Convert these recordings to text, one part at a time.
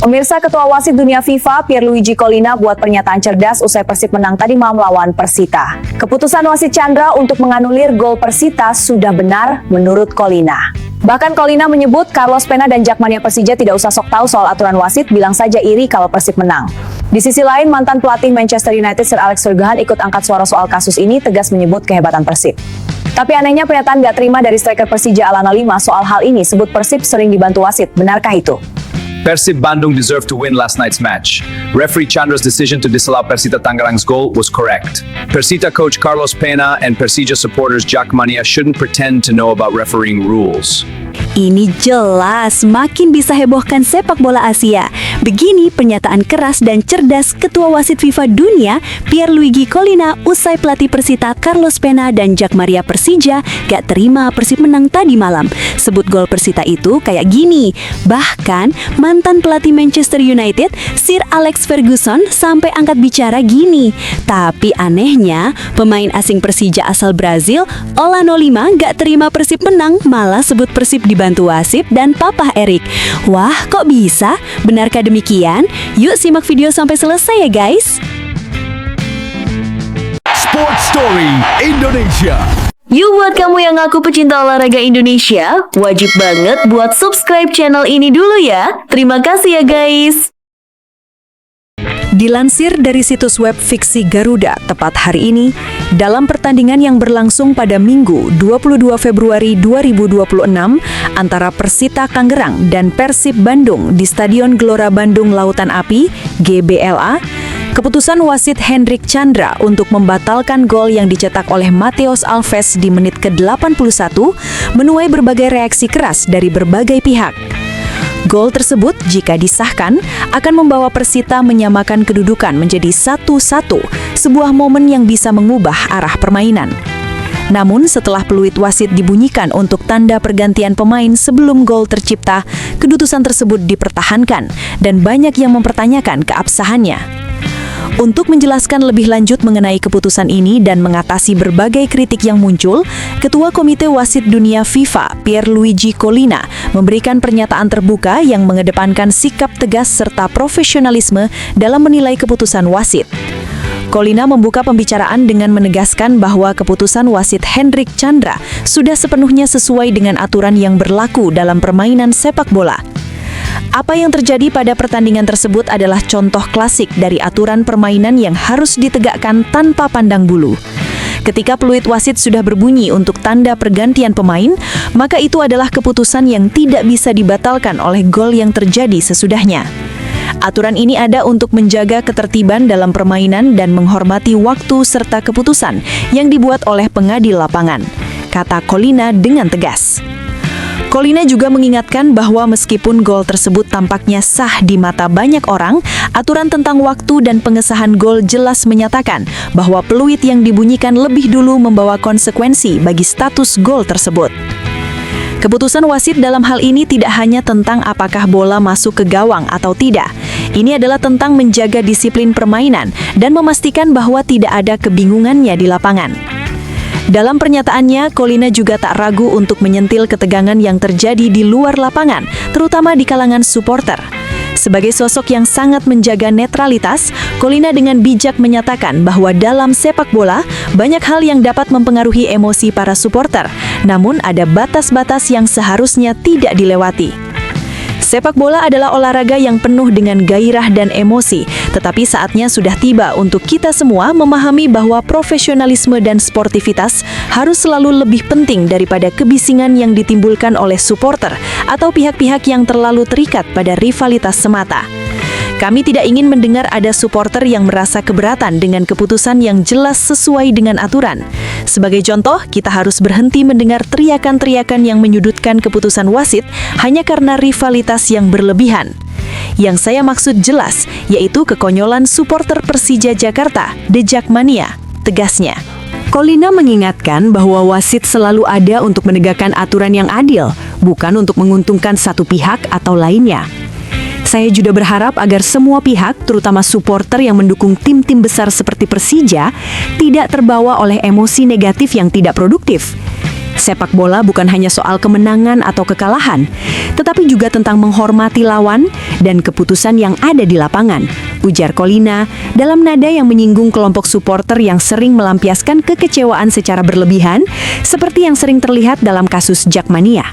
Pemirsa, Ketua Wasit Dunia FIFA Pierluigi Collina buat pernyataan cerdas usai Persib menang tadi malam melawan Persita. Keputusan wasit Chandra untuk menganulir gol Persita sudah benar menurut Collina. Bahkan Collina menyebut Carlos Pena dan Jakmania Persija tidak usah sok tahu soal aturan wasit, bilang saja iri kalau Persib menang. Di sisi lain, mantan pelatih Manchester United Sir Alex Ferguson ikut angkat suara soal kasus ini, tegas menyebut kehebatan Persib. Tapi anehnya pernyataan gak terima dari striker Persija Alana Lima soal hal ini, sebut Persib sering dibantu wasit. Benarkah itu? Persib Bandung deserved to win last night's match. Referee Chandra's decision to disallow Persita Tangerang's goal was correct. Persita coach Carlos Pena and Persija supporters Jakmania shouldn't pretend to know about refereeing rules. Ini jelas makin bisa hebohkan sepak bola Asia. Begini pernyataan keras dan cerdas Ketua Wasit FIFA Dunia Pierluigi Collina usai pelatih Persita Carlos Pena dan Jakmania Persija gak terima Persib menang tadi malam. Sebut gol Persita itu kayak gini. Bahkan mantan pelatih Manchester United Sir Alex Ferguson sampai angkat bicara gini. Tapi anehnya pemain asing Persija asal Brazil Alana Lima gak terima Persib menang, malah sebut Persib dibantu wasit dan Papa Erik. Wah, kok bisa? Benarkah demikian? Yuk simak video sampai selesai ya guys. Sports Story Indonesia. Yuk buat kamu yang ngaku pecinta olahraga Indonesia, wajib banget buat subscribe channel ini dulu ya. Terima kasih ya guys. Dilansir dari situs web Fiksi Garuda tepat hari ini, dalam pertandingan yang berlangsung pada Minggu 22 Februari 2026 antara Persita Tangerang dan Persib Bandung di Stadion Gelora Bandung Lautan Api, GBLA, keputusan wasit Hendrik Chandra untuk membatalkan gol yang dicetak oleh Mateus Alves di menit ke-81 menuai berbagai reaksi keras dari berbagai pihak. Gol tersebut jika disahkan akan membawa Persita menyamakan kedudukan menjadi 1-1, sebuah momen yang bisa mengubah arah permainan. Namun setelah peluit wasit dibunyikan untuk tanda pergantian pemain sebelum gol tercipta, keputusan tersebut dipertahankan dan banyak yang mempertanyakan keabsahannya. Untuk menjelaskan lebih lanjut mengenai keputusan ini dan mengatasi berbagai kritik yang muncul, Ketua Komite Wasit Dunia FIFA Pierluigi Collina memberikan pernyataan terbuka yang mengedepankan sikap tegas serta profesionalisme dalam menilai keputusan wasit. Collina membuka pembicaraan dengan menegaskan bahwa keputusan wasit Hendrik Chandra sudah sepenuhnya sesuai dengan aturan yang berlaku dalam permainan sepak bola. Apa yang terjadi pada pertandingan tersebut adalah contoh klasik dari aturan permainan yang harus ditegakkan tanpa pandang bulu. Ketika peluit wasit sudah berbunyi untuk tanda pergantian pemain, maka itu adalah keputusan yang tidak bisa dibatalkan oleh gol yang terjadi sesudahnya. Aturan ini ada untuk menjaga ketertiban dalam permainan dan menghormati waktu serta keputusan yang dibuat oleh pengadil lapangan, kata Collina dengan tegas. Collina juga mengingatkan bahwa meskipun gol tersebut tampaknya sah di mata banyak orang, aturan tentang waktu dan pengesahan gol jelas menyatakan bahwa peluit yang dibunyikan lebih dulu membawa konsekuensi bagi status gol tersebut. Keputusan wasit dalam hal ini tidak hanya tentang apakah bola masuk ke gawang atau tidak. Ini adalah tentang menjaga disiplin permainan dan memastikan bahwa tidak ada kebingungannya di lapangan. Dalam pernyataannya, Collina juga tak ragu untuk menyentil ketegangan yang terjadi di luar lapangan, terutama di kalangan supporter. Sebagai sosok yang sangat menjaga netralitas, Collina dengan bijak menyatakan bahwa dalam sepak bola, banyak hal yang dapat mempengaruhi emosi para supporter, namun ada batas-batas yang seharusnya tidak dilewati. Sepak bola adalah olahraga yang penuh dengan gairah dan emosi, tetapi saatnya sudah tiba untuk kita semua memahami bahwa profesionalisme dan sportivitas harus selalu lebih penting daripada kebisingan yang ditimbulkan oleh supporter atau pihak-pihak yang terlalu terikat pada rivalitas semata. Kami tidak ingin mendengar ada supporter yang merasa keberatan dengan keputusan yang jelas sesuai dengan aturan. Sebagai contoh, kita harus berhenti mendengar teriakan-teriakan yang menyudutkan keputusan wasit hanya karena rivalitas yang berlebihan. Yang saya maksud jelas, yaitu kekonyolan supporter Persija Jakarta, The Jakmania, tegasnya. Collina mengingatkan bahwa wasit selalu ada untuk menegakkan aturan yang adil, bukan untuk menguntungkan satu pihak atau lainnya. Saya juga berharap agar semua pihak, terutama supporter yang mendukung tim-tim besar seperti Persija, tidak terbawa oleh emosi negatif yang tidak produktif. Sepak bola bukan hanya soal kemenangan atau kekalahan, tetapi juga tentang menghormati lawan dan keputusan yang ada di lapangan, ujar Collina dalam nada yang menyinggung kelompok supporter yang sering melampiaskan kekecewaan secara berlebihan, seperti yang sering terlihat dalam kasus Jakmania.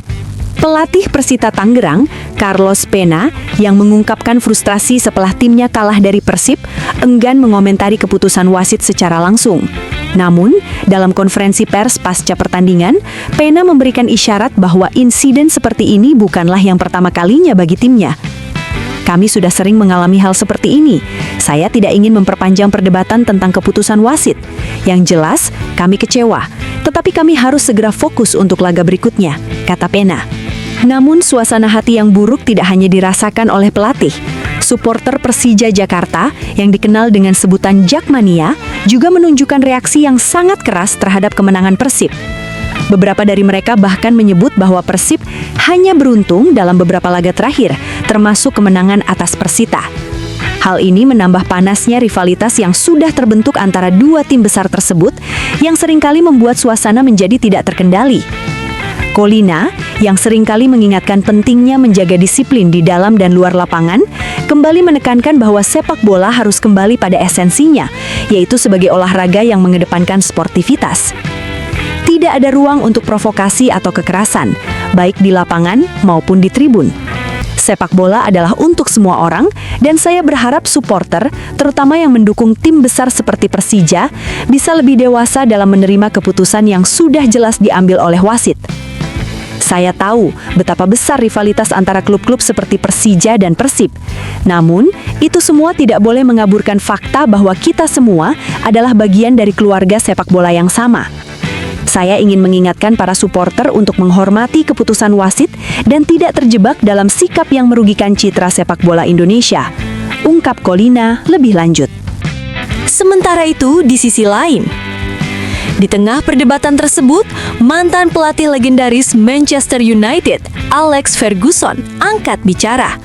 Pelatih Persita Tangerang, Carlos Pena, yang mengungkapkan frustrasi setelah timnya kalah dari Persib, enggan mengomentari keputusan wasit secara langsung. Namun, dalam konferensi pers pasca pertandingan, Pena memberikan isyarat bahwa insiden seperti ini bukanlah yang pertama kalinya bagi timnya. Kami sudah sering mengalami hal seperti ini. Saya tidak ingin memperpanjang perdebatan tentang keputusan wasit. Yang jelas, kami kecewa. Tetapi kami harus segera fokus untuk laga berikutnya, kata Pena. Namun, suasana hati yang buruk tidak hanya dirasakan oleh pelatih. Supporter Persija Jakarta yang dikenal dengan sebutan Jakmania juga menunjukkan reaksi yang sangat keras terhadap kemenangan Persib. Beberapa dari mereka bahkan menyebut bahwa Persib hanya beruntung dalam beberapa laga terakhir, termasuk kemenangan atas Persita. Hal ini menambah panasnya rivalitas yang sudah terbentuk antara dua tim besar tersebut yang seringkali membuat suasana menjadi tidak terkendali. Collina, yang seringkali mengingatkan pentingnya menjaga disiplin di dalam dan luar lapangan, kembali menekankan bahwa sepak bola harus kembali pada esensinya, yaitu sebagai olahraga yang mengedepankan sportivitas. Tidak ada ruang untuk provokasi atau kekerasan, baik di lapangan maupun di tribun. Sepak bola adalah untuk semua orang, dan saya berharap supporter, terutama yang mendukung tim besar seperti Persija, bisa lebih dewasa dalam menerima keputusan yang sudah jelas diambil oleh wasit. Saya tahu betapa besar rivalitas antara klub-klub seperti Persija dan Persib. Namun, itu semua tidak boleh mengaburkan fakta bahwa kita semua adalah bagian dari keluarga sepak bola yang sama. Saya ingin mengingatkan para supporter untuk menghormati keputusan wasit dan tidak terjebak dalam sikap yang merugikan citra sepak bola Indonesia, ungkap Collina lebih lanjut. Sementara itu, di sisi lain, di tengah perdebatan tersebut, mantan pelatih legendaris Manchester United, Alex Ferguson, angkat bicara.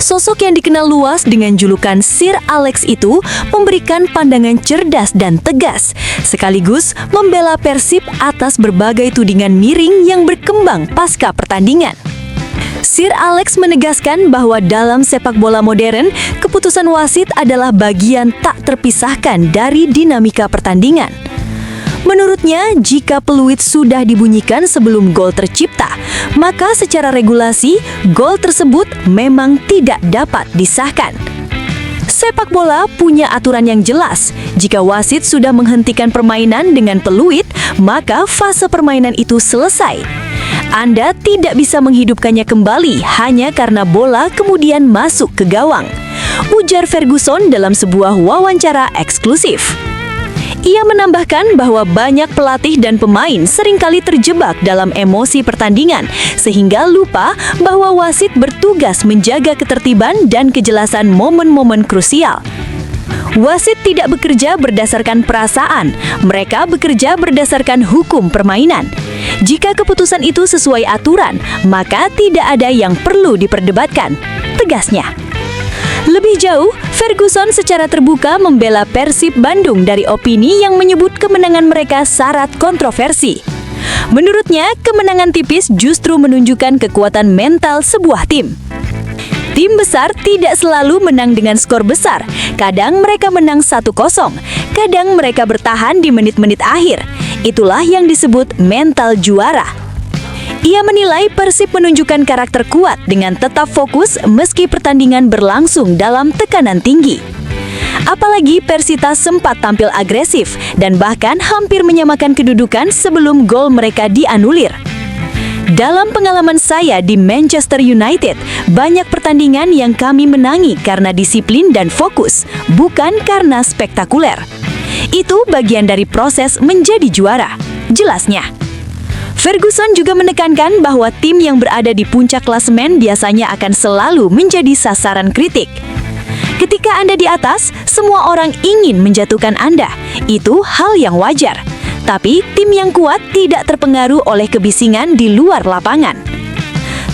Sosok yang dikenal luas dengan julukan Sir Alex itu memberikan pandangan cerdas dan tegas, sekaligus membela Persib atas berbagai tudingan miring yang berkembang pasca pertandingan. Sir Alex menegaskan bahwa dalam sepak bola modern, keputusan wasit adalah bagian tak terpisahkan dari dinamika pertandingan. Menurutnya, jika peluit sudah dibunyikan sebelum gol tercipta, maka secara regulasi, gol tersebut memang tidak dapat disahkan. Sepak bola punya aturan yang jelas. Jika wasit sudah menghentikan permainan dengan peluit, maka fase permainan itu selesai. Anda tidak bisa menghidupkannya kembali hanya karena bola kemudian masuk ke gawang, ujar Ferguson dalam sebuah wawancara eksklusif. Ia menambahkan bahwa banyak pelatih dan pemain seringkali terjebak dalam emosi pertandingan, sehingga lupa bahwa wasit bertugas menjaga ketertiban dan kejelasan momen-momen krusial. Wasit tidak bekerja berdasarkan perasaan, mereka bekerja berdasarkan hukum permainan. Jika keputusan itu sesuai aturan, maka tidak ada yang perlu diperdebatkan, tegasnya. Lebih jauh, Ferguson secara terbuka membela Persib Bandung dari opini yang menyebut kemenangan mereka syarat kontroversi. Menurutnya, kemenangan tipis justru menunjukkan kekuatan mental sebuah tim. Tim besar tidak selalu menang dengan skor besar. Kadang mereka menang 1-0, kadang mereka bertahan di menit-menit akhir. Itulah yang disebut mental juara. Ia menilai Persib menunjukkan karakter kuat dengan tetap fokus meski pertandingan berlangsung dalam tekanan tinggi. Apalagi Persita sempat tampil agresif dan bahkan hampir menyamakan kedudukan sebelum gol mereka dianulir. Dalam pengalaman saya di Manchester United, banyak pertandingan yang kami menangi karena disiplin dan fokus, bukan karena spektakuler. Itu bagian dari proses menjadi juara, jelasnya. Ferguson juga menekankan bahwa tim yang berada di puncak klasemen biasanya akan selalu menjadi sasaran kritik. Ketika Anda di atas, semua orang ingin menjatuhkan Anda. Itu hal yang wajar. Tapi tim yang kuat tidak terpengaruh oleh kebisingan di luar lapangan.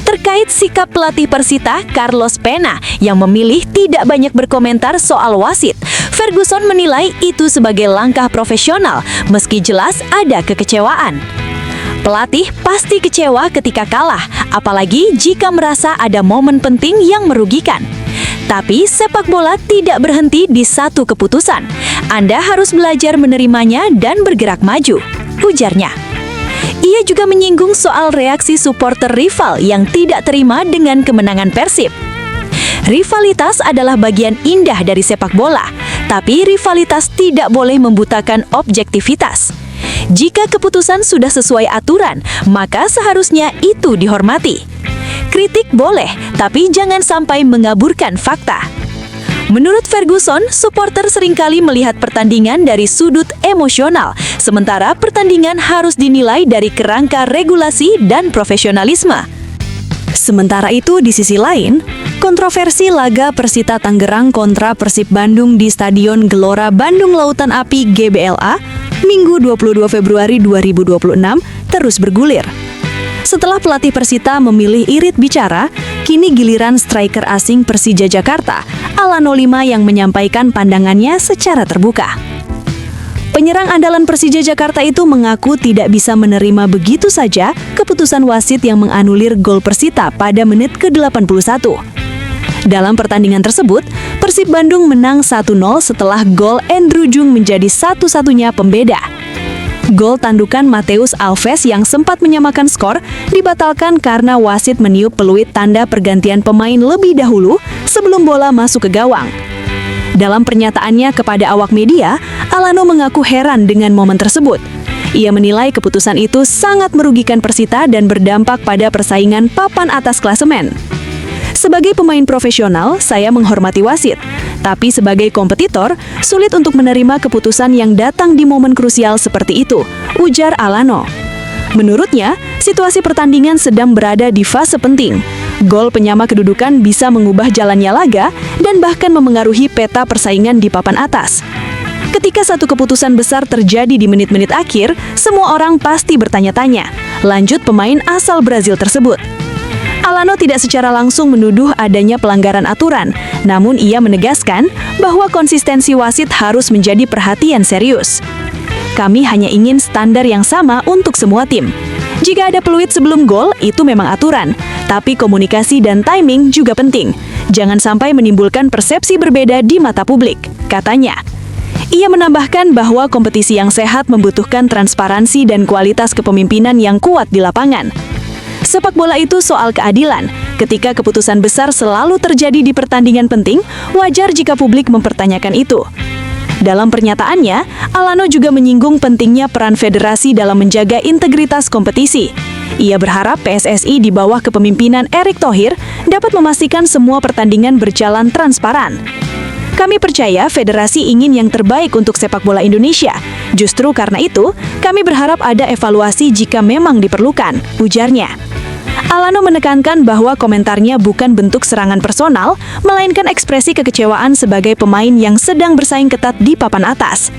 Terkait sikap pelatih Persita, Carlos Pena, yang memilih tidak banyak berkomentar soal wasit, Ferguson menilai itu sebagai langkah profesional, meski jelas ada kekecewaan. Pelatih pasti kecewa ketika kalah, apalagi jika merasa ada momen penting yang merugikan. Tapi sepak bola tidak berhenti di satu keputusan. Anda harus belajar menerimanya dan bergerak maju, ujarnya. Ia juga menyinggung soal reaksi supporter rival yang tidak terima dengan kemenangan Persib. Rivalitas adalah bagian indah dari sepak bola, tapi rivalitas tidak boleh membutakan objektivitas. Jika keputusan sudah sesuai aturan, maka seharusnya itu dihormati. Kritik boleh, tapi jangan sampai mengaburkan fakta. Menurut Ferguson, supporter seringkali melihat pertandingan dari sudut emosional, sementara pertandingan harus dinilai dari kerangka regulasi dan profesionalisme. Sementara itu, di sisi lain, kontroversi laga Persita Tangerang kontra Persib Bandung di Stadion Gelora Bandung Lautan Api GBLA, Minggu 22 Februari 2026, terus bergulir. Setelah pelatih Persita memilih irit bicara, kini giliran striker asing Persija Jakarta, Alano Lima yang menyampaikan pandangannya secara terbuka. Penyerang andalan Persija Jakarta itu mengaku tidak bisa menerima begitu saja keputusan wasit yang menganulir gol Persita pada menit ke-81. Dalam pertandingan tersebut, Persib Bandung menang 1-0 setelah gol Andrew Jung menjadi satu-satunya pembeda. Gol tandukan Mateus Alves yang sempat menyamakan skor dibatalkan karena wasit meniup peluit tanda pergantian pemain lebih dahulu sebelum bola masuk ke gawang. Dalam pernyataannya kepada awak media, Alano mengaku heran dengan momen tersebut. Ia menilai keputusan itu sangat merugikan Persita dan berdampak pada persaingan papan atas klasemen. Sebagai pemain profesional, saya menghormati wasit. Tapi sebagai kompetitor, sulit untuk menerima keputusan yang datang di momen krusial seperti itu, ujar Alano. Menurutnya, situasi pertandingan sedang berada di fase penting. Gol penyama kedudukan bisa mengubah jalannya laga dan bahkan memengaruhi peta persaingan di papan atas. Ketika satu keputusan besar terjadi di menit-menit akhir, semua orang pasti bertanya-tanya, lanjut pemain asal Brazil tersebut. Alano tidak secara langsung menuduh adanya pelanggaran aturan, namun ia menegaskan bahwa konsistensi wasit harus menjadi perhatian serius. Kami hanya ingin standar yang sama untuk semua tim. Jika ada peluit sebelum gol, itu memang aturan, tapi komunikasi dan timing juga penting. Jangan sampai menimbulkan persepsi berbeda di mata publik, katanya. Ia menambahkan bahwa kompetisi yang sehat membutuhkan transparansi dan kualitas kepemimpinan yang kuat di lapangan. Sepak bola itu soal keadilan. Ketika keputusan besar selalu terjadi di pertandingan penting, wajar jika publik mempertanyakan itu. Dalam pernyataannya, Alano juga menyinggung pentingnya peran federasi dalam menjaga integritas kompetisi. Ia berharap PSSI di bawah kepemimpinan Erick Thohir dapat memastikan semua pertandingan berjalan transparan. Kami percaya federasi ingin yang terbaik untuk sepak bola Indonesia. Justru karena itu, kami berharap ada evaluasi jika memang diperlukan, ujarnya. Alano menekankan bahwa komentarnya bukan bentuk serangan personal, melainkan ekspresi kekecewaan sebagai pemain yang sedang bersaing ketat di papan atas.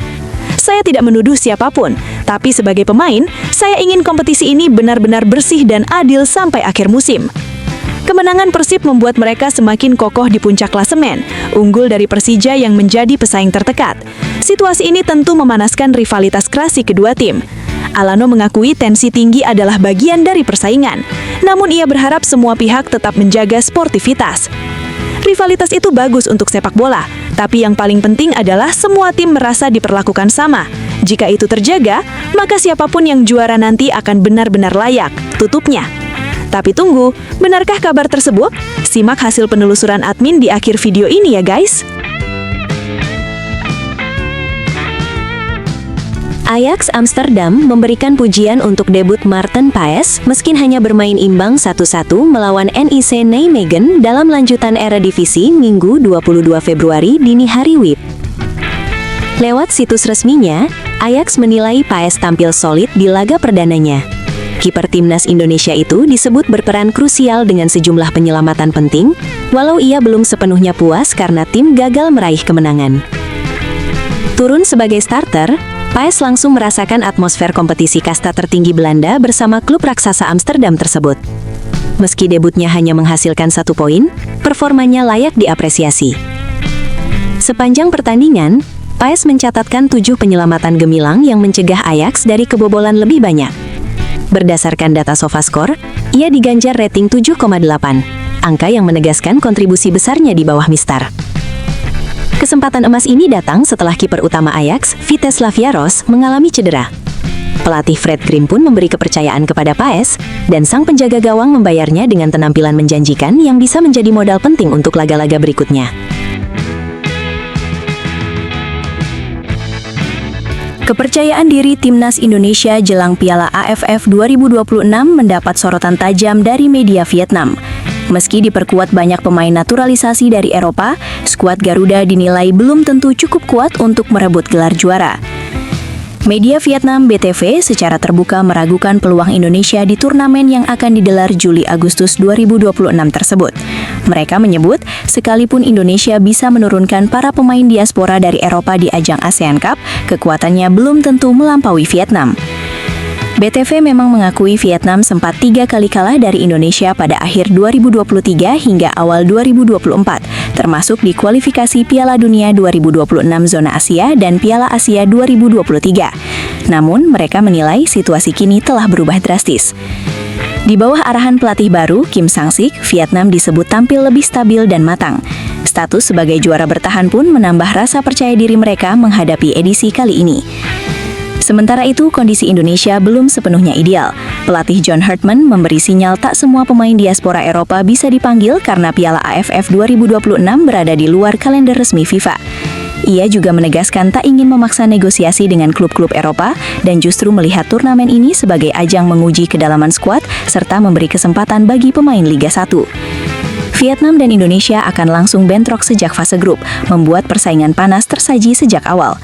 Saya tidak menuduh siapapun, tapi sebagai pemain, saya ingin kompetisi ini benar-benar bersih dan adil sampai akhir musim. Kemenangan Persib membuat mereka semakin kokoh di puncak klasemen, unggul dari Persija yang menjadi pesaing terdekat. Situasi ini tentu memanaskan rivalitas klasik kedua tim. Alano mengakui tensi tinggi adalah bagian dari persaingan, namun ia berharap semua pihak tetap menjaga sportivitas. Rivalitas itu bagus untuk sepak bola, tapi yang paling penting adalah semua tim merasa diperlakukan sama. Jika itu terjaga, maka siapapun yang juara nanti akan benar-benar layak, tutupnya. Tapi tunggu, benarkah kabar tersebut? Simak hasil penelusuran admin di akhir video ini ya guys. Ajax Amsterdam memberikan pujian untuk debut Maarten Paes meski hanya bermain imbang 1-1 melawan NEC Nijmegen dalam lanjutan Eredivisie Minggu 22 Februari dini hari WIB. Lewat situs resminya, Ajax menilai Paes tampil solid di laga perdananya. Kiper timnas Indonesia itu disebut berperan krusial dengan sejumlah penyelamatan penting, walau ia belum sepenuhnya puas karena tim gagal meraih kemenangan. Turun sebagai starter, Paes langsung merasakan atmosfer kompetisi kasta tertinggi Belanda bersama klub raksasa Amsterdam tersebut. Meski debutnya hanya menghasilkan 1 poin, performanya layak diapresiasi. Sepanjang pertandingan, Paes mencatatkan 7 penyelamatan gemilang yang mencegah Ajax dari kebobolan lebih banyak. Berdasarkan data SofaScore, ia diganjar rating 7,8, angka yang menegaskan kontribusi besarnya di bawah Mistar. Kesempatan emas ini datang setelah kiper utama Ajax, Vitesse Laviaros, mengalami cedera. Pelatih Fred Grim pun memberi kepercayaan kepada Paes, dan sang penjaga gawang membayarnya dengan penampilan menjanjikan yang bisa menjadi modal penting untuk laga-laga berikutnya. Kepercayaan diri Timnas Indonesia jelang Piala AFF 2026 mendapat sorotan tajam dari media Vietnam. Meski diperkuat banyak pemain naturalisasi dari Eropa, skuad Garuda dinilai belum tentu cukup kuat untuk merebut gelar juara. Media Vietnam BTV secara terbuka meragukan peluang Indonesia di turnamen yang akan digelar Juli-Agustus 2026 tersebut. Mereka menyebut, sekalipun Indonesia bisa menurunkan para pemain diaspora dari Eropa di ajang ASEAN Cup, kekuatannya belum tentu melampaui Vietnam. BTV memang mengakui Vietnam sempat 3 kali kalah dari Indonesia pada akhir 2023 hingga awal 2024, termasuk di kualifikasi Piala Dunia 2026 Zona Asia dan Piala Asia 2023. Namun, mereka menilai situasi kini telah berubah drastis. Di bawah arahan pelatih baru, Kim Sang-sik, Vietnam disebut tampil lebih stabil dan matang. Status sebagai juara bertahan pun menambah rasa percaya diri mereka menghadapi edisi kali ini. Sementara itu, kondisi Indonesia belum sepenuhnya ideal. Pelatih John Hartman memberi sinyal tak semua pemain diaspora Eropa bisa dipanggil karena Piala AFF 2026 berada di luar kalender resmi FIFA. Ia juga menegaskan tak ingin memaksa negosiasi dengan klub-klub Eropa dan justru melihat turnamen ini sebagai ajang menguji kedalaman skuad serta memberi kesempatan bagi pemain Liga 1. Vietnam dan Indonesia akan langsung bentrok sejak fase grup, membuat persaingan panas tersaji sejak awal.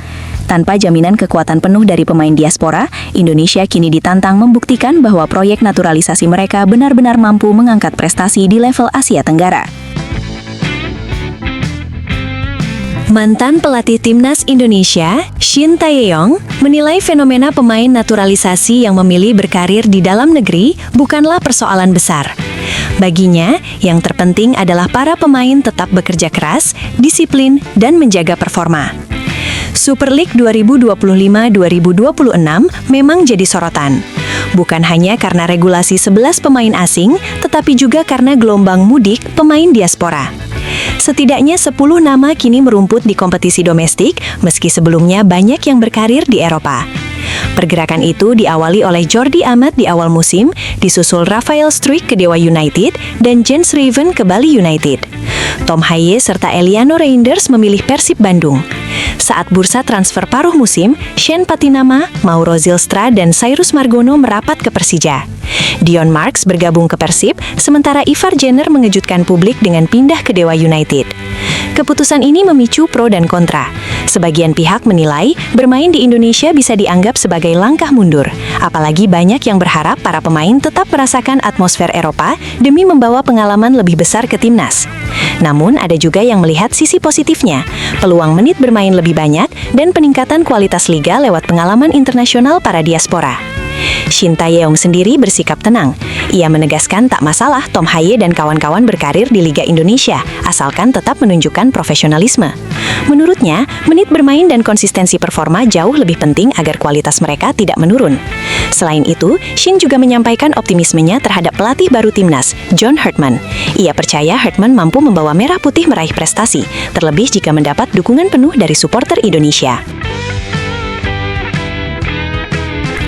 Tanpa jaminan kekuatan penuh dari pemain diaspora, Indonesia kini ditantang membuktikan bahwa proyek naturalisasi mereka benar-benar mampu mengangkat prestasi di level Asia Tenggara. Mantan pelatih Timnas Indonesia, Shin Tae-yong, menilai fenomena pemain naturalisasi yang memilih berkarir di dalam negeri bukanlah persoalan besar. Baginya, yang terpenting adalah para pemain tetap bekerja keras, disiplin, dan menjaga performa. Super League 2025-2026 memang jadi sorotan. Bukan hanya karena regulasi 11 pemain asing, tetapi juga karena gelombang mudik pemain diaspora. Setidaknya 10 nama kini merumput di kompetisi domestik, meski sebelumnya banyak yang berkarir di Eropa. Pergerakan itu diawali oleh Jordi Amat di awal musim, disusul Rafael Struijk ke Dewa United dan Jens Raven ke Bali United. Tom Haye serta Eliano Reinders memilih Persib Bandung. Saat bursa transfer paruh musim, Shen Patinama, Mauro Zylstra, dan Cyrus Margono merapat ke Persija. Dion Marks bergabung ke Persib, sementara Ivar Jenner mengejutkan publik dengan pindah ke Dewa United. Keputusan ini memicu pro dan kontra. Sebagian pihak menilai bermain di Indonesia bisa dianggap sebagai langkah mundur, apalagi banyak yang berharap para pemain tetap merasakan atmosfer Eropa demi membawa pengalaman lebih besar ke timnas. Namun ada juga yang melihat sisi positifnya, peluang menit bermain lebih banyak dan peningkatan kualitas liga lewat pengalaman internasional para diaspora. Shin Tae-yong sendiri bersikap tenang. Ia menegaskan tak masalah Tom Haye dan kawan-kawan berkarir di Liga Indonesia, asalkan tetap menunjukkan profesionalisme. Menurutnya, menit bermain dan konsistensi performa jauh lebih penting agar kualitas mereka tidak menurun. Selain itu, Shin juga menyampaikan optimismenya terhadap pelatih baru timnas, John Hartman. Ia percaya Hartman mampu membawa Merah Putih meraih prestasi, terlebih jika mendapat dukungan penuh dari supporter Indonesia.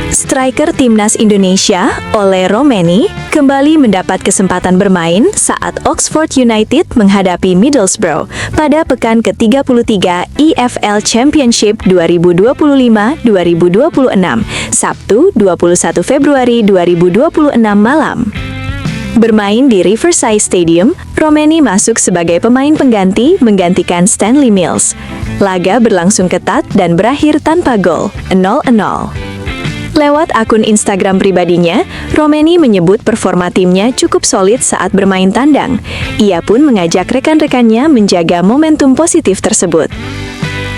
Striker Timnas Indonesia, Ole Romeni, kembali mendapat kesempatan bermain saat Oxford United menghadapi Middlesbrough pada pekan ke-33 EFL Championship 2025-2026, Sabtu 21 Februari 2026 malam. Bermain di Riverside Stadium, Romeni masuk sebagai pemain pengganti menggantikan Stanley Mills. Laga berlangsung ketat dan berakhir tanpa gol, 0-0. Lewat akun Instagram pribadinya, Romeni menyebut performa timnya cukup solid saat bermain tandang. Ia pun mengajak rekan-rekannya menjaga momentum positif tersebut.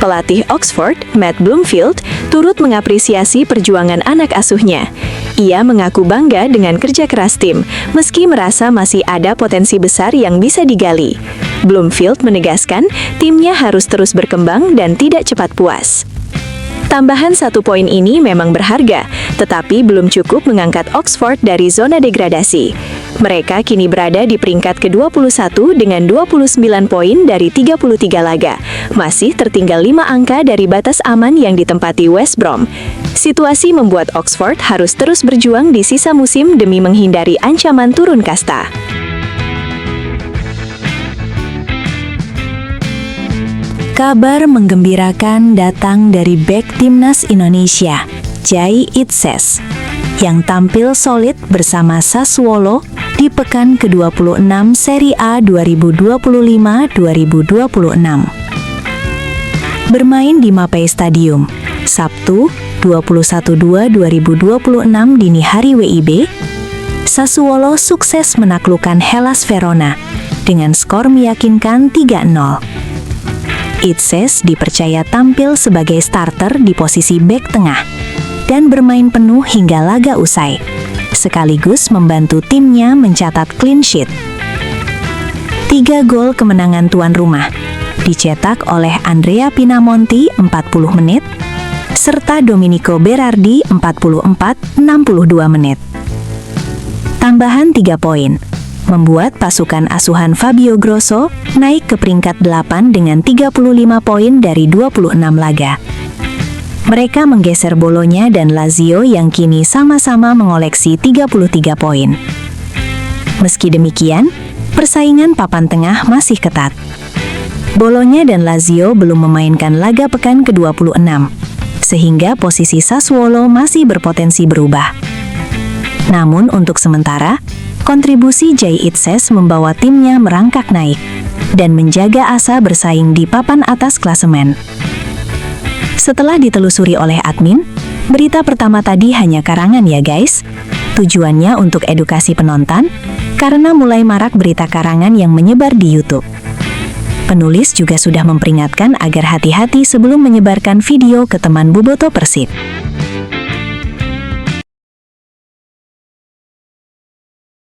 Pelatih Oxford, Matt Bloomfield, turut mengapresiasi perjuangan anak asuhnya. Ia mengaku bangga dengan kerja keras tim, meski merasa masih ada potensi besar yang bisa digali. Bloomfield menegaskan, timnya harus terus berkembang dan tidak cepat puas. Tambahan 1 poin ini memang berharga, tetapi belum cukup mengangkat Oxford dari zona degradasi. Mereka kini berada di peringkat ke-21 dengan 29 poin dari 33 laga. Masih tertinggal 5 angka dari batas aman yang ditempati West Brom. Situasi membuat Oxford harus terus berjuang di sisa musim demi menghindari ancaman turun kasta. Kabar menggembirakan datang dari bek timnas Indonesia, Jai Itses, yang tampil solid bersama Sassuolo di pekan ke-26 Serie A 2025-2026. Bermain di Mapei Stadium, Sabtu 21/2/2026 dini hari WIB, Sassuolo sukses menaklukkan Hellas Verona dengan skor meyakinkan 3-0. Itses dipercaya tampil sebagai starter di posisi bek tengah dan bermain penuh hingga laga usai, sekaligus membantu timnya mencatat clean sheet. 3 gol kemenangan tuan rumah dicetak oleh Andrea Pinamonti 40 menit, serta Domenico Berardi 44-62 menit. Tambahan 3 poin membuat pasukan asuhan Fabio Grosso naik ke peringkat 8 dengan 35 poin dari 26 laga. Mereka menggeser Bologna dan Lazio yang kini sama-sama mengoleksi 33 poin. Meski demikian, persaingan papan tengah masih ketat. Bologna dan Lazio belum memainkan laga pekan ke-26, sehingga posisi Sassuolo masih berpotensi berubah. Namun untuk sementara, kontribusi Jai Itses membawa timnya merangkak naik dan menjaga asa bersaing di papan atas klasemen. Setelah ditelusuri oleh admin, berita pertama tadi hanya karangan ya guys. Tujuannya untuk edukasi penonton, karena mulai marak berita karangan yang menyebar di YouTube. Penulis juga sudah memperingatkan agar hati-hati sebelum menyebarkan video ke teman Bobotoh Persib.